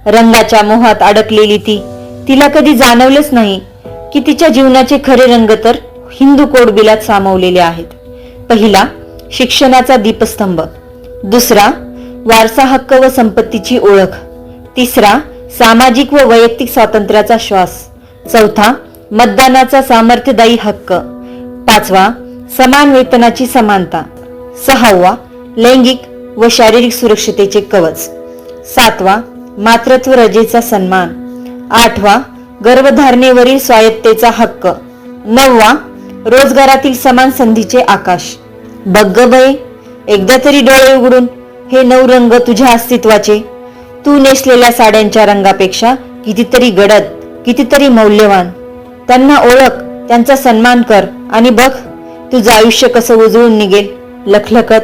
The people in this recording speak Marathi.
रंगाच्या मोहात अडकलेली ती, तिला कधी जाणवलंच नाही की तिच्या जीवनाचे खरे रंग तर हिंदू कोडबिलात सामावलेले आहेत. पहिला, शिक्षणाचा दीपस्तंभ. दुसरा, वारसा हक्क व संपत्तीची ओळख. तिसरा, सामाजिक व वैयक्तिक स्वातंत्र्याचा श्वास. चौथा, मतदानाचा सामर्थ्यदायी हक्क. पाचवा, समान वेतनाची समानता. सहावा, लैंगिक व शारीरिक सुरक्षतेचे कवच. सातवा, मातृत्व रजेचा सन्मान. आठवा, गर्भधारणेवरील स्वायत्तेचा हक्क. नववा, रोजगारातील समान संधीचे आकाश. बघ ग बाई, एकदा तरी डोळे उघडून हे 9 रंग तुझ्या अस्तित्वाचे, तू नेसलेल्या साड्यांच्या रंगापेक्षा कितीतरी गडद, कितीतरी मौल्यवान. त्यांना ओळख, त्यांचा सन्मान कर आणि बघ तुझं आयुष्य कसं उजळून निघेल लखलखत.